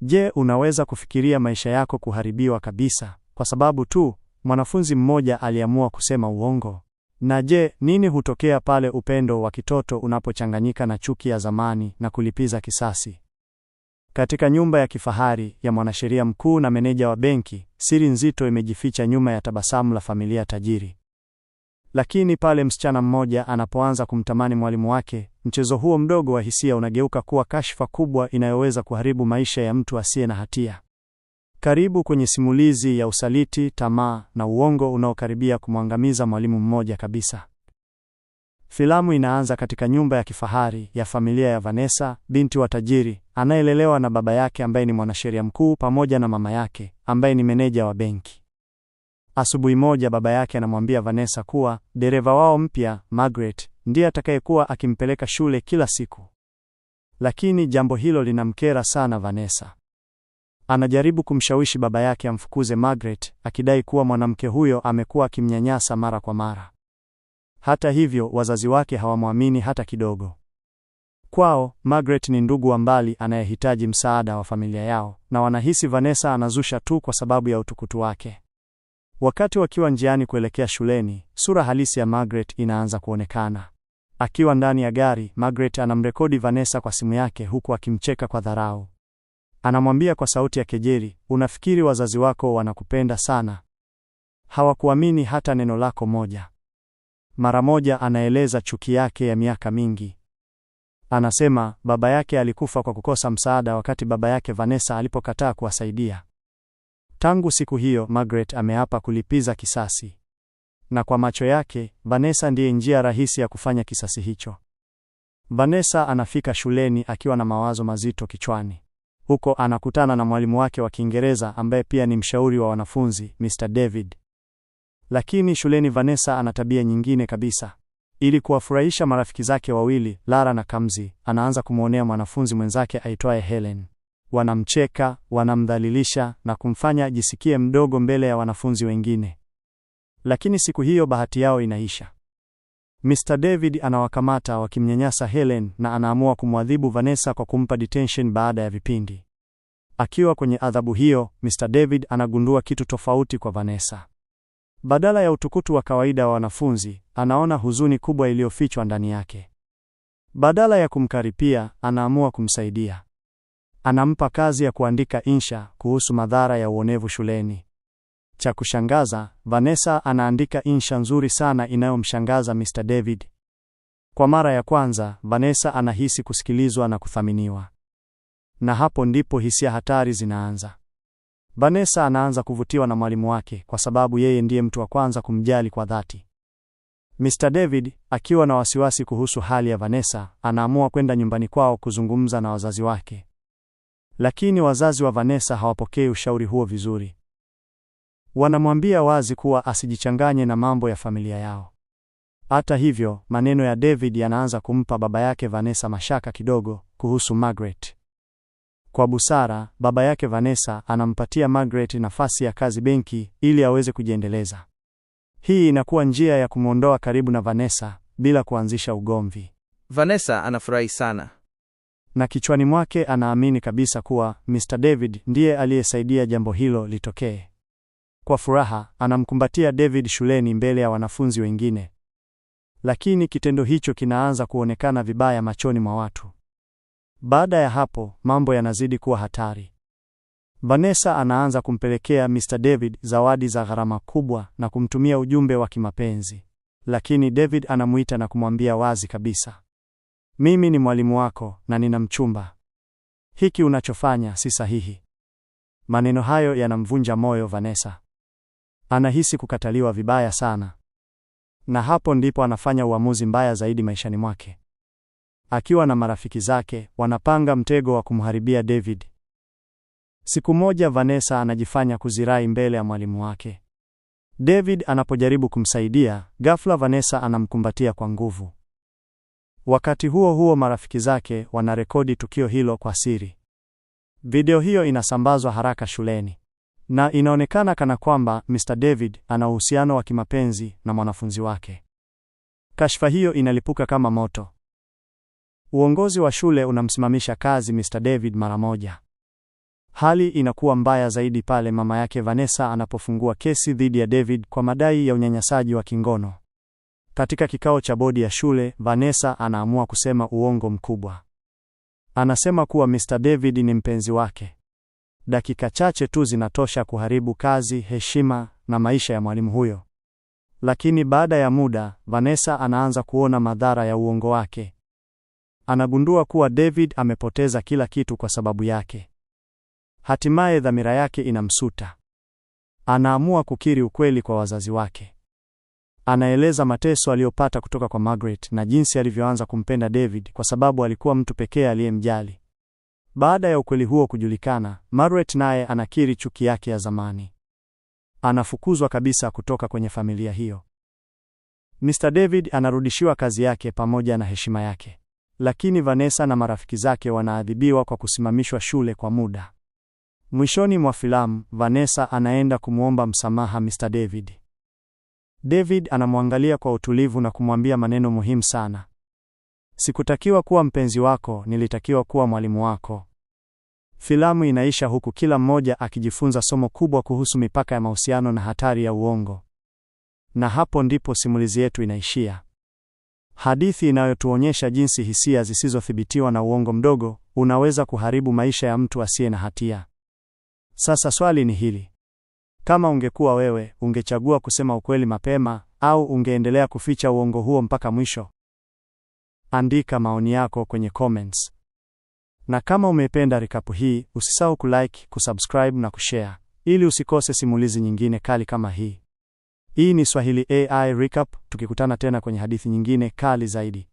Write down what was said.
Je, unaweza kufikiria maisha yako kuharibiwa kabisa kwa sababu tu mwanafunzi mmoja aliamua kusema uongo? Na je, nini hutokea pale upendo wa kitoto unapochanganyika na chuki ya zamani na kulipiza kisasi? Katika nyumba ya kifahari ya mwanasheria mkuu na meneja wa benki, siri nzito imejificha nyuma ya tabasamu la familia tajiri. Lakini pale msichana mmoja anapoanza kumtamani mwalimu wake, mchezo huo mdogo wa hisia unageuka kuwa kashfa kubwa inayoweza kuharibu maisha ya mtu asiye na hatia. Karibu kwenye simulizi ya usaliti, tamaa na uongo unaokaribia kumwangamiza mwalimu mmoja kabisa. Filamu inaanza katika nyumba ya kifahari ya familia ya Vanessa, binti wa tajiri, anayelelewa na baba yake ambaye ni mwanasheria mkuu pamoja na mama yake ambaye ni meneja wa benki. Asubuhi moja baba yake anamwambia Vanessa kuwa dereva wao mpya, Margaret, ndiye atakayekuwa akimpeleka shule kila siku. Lakini jambo hilo linamkera sana Vanessa. Anajaribu kumshawishi baba yake amfukuze Margaret, akidai kuwa mwanamke huyo amekuwa akimnyanyasa mara kwa mara. Hata hivyo, wazazi wake hawamwamini hata kidogo. Kwao, Margaret ni ndugu wa mbali anayehitaji msaada wa familia yao, na wanahisi Vanessa anazusha tu kwa sababu ya utukutu wake. Wakati wakiwa njiani kuelekea shuleni, sura halisi ya Margaret inaanza kuonekana. Akiwa ndani ya gari, Margaret anamrekodi Vanessa kwa simu yake huku akimcheka kwa dharau. Anamwambia kwa sauti ya kejeli, "Unafikiri wazazi wako wanakupenda sana? Hawakuamini hata neno lako moja." Mara moja anaeleza chuki yake ya miaka mingi. Anasema baba yake alikufa kwa kukosa msaada wakati baba yake Vanessa alipokataa kuwasaidia. Tangu siku hiyo, Margaret ameapa kulipiza kisasi. Na kwa macho yake, Vanessa ndiye njia rahisi ya kufanya kisasi hicho. Vanessa anafika shuleni akiwa na mawazo mazito kichwani. Huko anakutana na mwalimu wake wa Kiingereza ambaye pia ni mshauri wa wanafunzi, Mr. David. Lakini shuleni Vanessa ana tabia nyingine kabisa. Ili kuwafurahisha marafiki zake wawili, Lara na Kamzi, anaanza kumwonea mwanafunzi mwenzake aitwaye Helen. Wanamcheka, wanamdhalilisha na kumfanya ajisikie mdogo mbele ya wanafunzi wengine. Lakini siku hiyo bahati yao inaisha. Mr. David anawakamata wakimnyanyasa Helen na anaamua kumwadhibu Vanessa kwa kumpa detention baada ya vipindi. Akiwa kwenye adhabu hiyo, Mr. David anagundua kitu tofauti kwa Vanessa. Badala ya utukutu wa kawaida wa wanafunzi, anaona huzuni kubwa iliyofichwa ndani yake. Badala ya kumkaripia, anaamua kumsaidia. Anampa kazi ya kuandika insha kuhusu madhara ya uonevu shuleni. Cha kushangaza, Vanessa anaandika insha nzuri sana inayomshangaza Mr. David. Kwa mara ya kwanza, Vanessa anahisi kusikilizwa na kuthaminiwa. Na hapo ndipo hisia hatari zinaanza. Vanessa anaanza kuvutiwa na mwalimu wake kwa sababu yeye ndiye mtu wa kwanza kumjali kwa dhati. Mr. David, akiwa na wasiwasi kuhusu hali ya Vanessa, anaamua kwenda nyumbani kwao kuzungumza na wazazi wake. Lakini wazazi wa Vanessa hawapokei ushauri huo vizuri. Wanamwambia wazi kuwa asijichanganye na mambo ya familia yao. Hata hivyo, maneno ya David yanaanza kumpa baba yake Vanessa mashaka kidogo kuhusu Margaret. Kwa busara, baba yake Vanessa anampatia Margaret nafasi ya kazi benki ili aweze kujiendeleza. Hii inakuwa njia ya kumwondoa karibu na Vanessa bila kuanzisha ugomvi. Vanessa anafurahi sana. Na kichwani mwake anaamini kabisa kuwa Mr. David ndiye aliyesaidia jambo hilo litokee. Kwa furaha, anamkumbatia David shuleni mbele ya wanafunzi wengine. Lakini kitendo hicho kinaanza kuonekana vibaya machoni mwa watu. Baada ya hapo, mambo yanazidi kuwa hatari. Vanessa anaanza kumpelekea Mr. David zawadi za gharama kubwa na kumtumia ujumbe wa kimapenzi. Lakini David anamuita na kumwambia wazi kabisa, "Mimi ni mwalimu wako na nina mchumba. Hiki unachofanya si sahihi." Maneno hayo yanamvunja moyo Vanessa. Anahisi kukataliwa vibaya sana. Na hapo ndipo anafanya uamuzi mbaya zaidi maishani mwake. Akiwa na marafiki zake, wanapanga mtego wa kumharibia David. Siku moja Vanessa anajifanya kuzirai mbele ya mwalimu wake. David anapojaribu kumsaidia, ghafla Vanessa anamkumbatia kwa nguvu. Wakati huo huo marafiki zake wanarekodi tukio hilo kwa siri. Video hiyo inasambazwa haraka shuleni. Na inaonekana kana kwamba Mr. David ana uhusiano wa kimapenzi na mwanafunzi wake. Kashfa hiyo inalipuka kama moto. Uongozi wa shule unamsimamisha kazi Mr. David mara moja. Hali inakuwa mbaya zaidi pale mama yake Vanessa anapofungua kesi dhidi ya David kwa madai ya unyanyasaji wa kingono. Katika kikao cha bodi ya shule, Vanessa anaamua kusema uongo mkubwa. Anasema kuwa Mr. David ni mpenzi wake. Dakika chache tu zinatosha kuharibu kazi, heshima na maisha ya mwalimu huyo. Lakini baada ya muda, Vanessa anaanza kuona madhara ya uongo wake. Anagundua kuwa David amepoteza kila kitu kwa sababu yake. Hatimaye dhamira yake inamsuta. Anaamua kukiri ukweli kwa wazazi wake. Anaeleza mateso aliyopata kutoka kwa Margaret na jinsi alivyoanza kumpenda David kwa sababu alikuwa mtu pekee aliyemjali. Baada ya ukweli huo kujulikana, Margaret naye anakiri chuki yake ya zamani. Anafukuzwa kabisa kutoka kwenye familia hiyo. Mr. David anarudishiwa kazi yake pamoja na heshima yake. Lakini Vanessa na marafiki zake wanaadhibiwa kwa kusimamishwa shule kwa muda. Mwishoni mwa filamu, Vanessa anaenda kumwomba msamaha Mr. David. David anamwangalia kwa utulivu na kumwambia maneno muhimu sana. Sikutakiwa kuwa mpenzi wako, nilitakiwa kuwa mwalimu wako. Filamu inaisha huku kila mmoja akijifunza somo kubwa kuhusu mipaka ya mahusiano na hatari ya uongo. Na hapo ndipo simulizi yetu inaishia. Hadithi inayotuonyesha jinsi hisia zisizothibitiwa na uongo mdogo unaweza kuharibu maisha ya mtu asiye na hatia. Sasa swali ni hili. Kama ungekuwa wewe, ungechagua kusema ukweli mapema au ungeendelea kuficha uongo huo mpaka mwisho? Andika maoni yako kwenye comments. Na kama umependa recap hii, usisahau kulike, kusubscribe na kushare ili usikose simulizi nyingine kali kama hii. Hii ni Swahili AI Recap, tukikutana tena kwenye hadithi nyingine kali zaidi.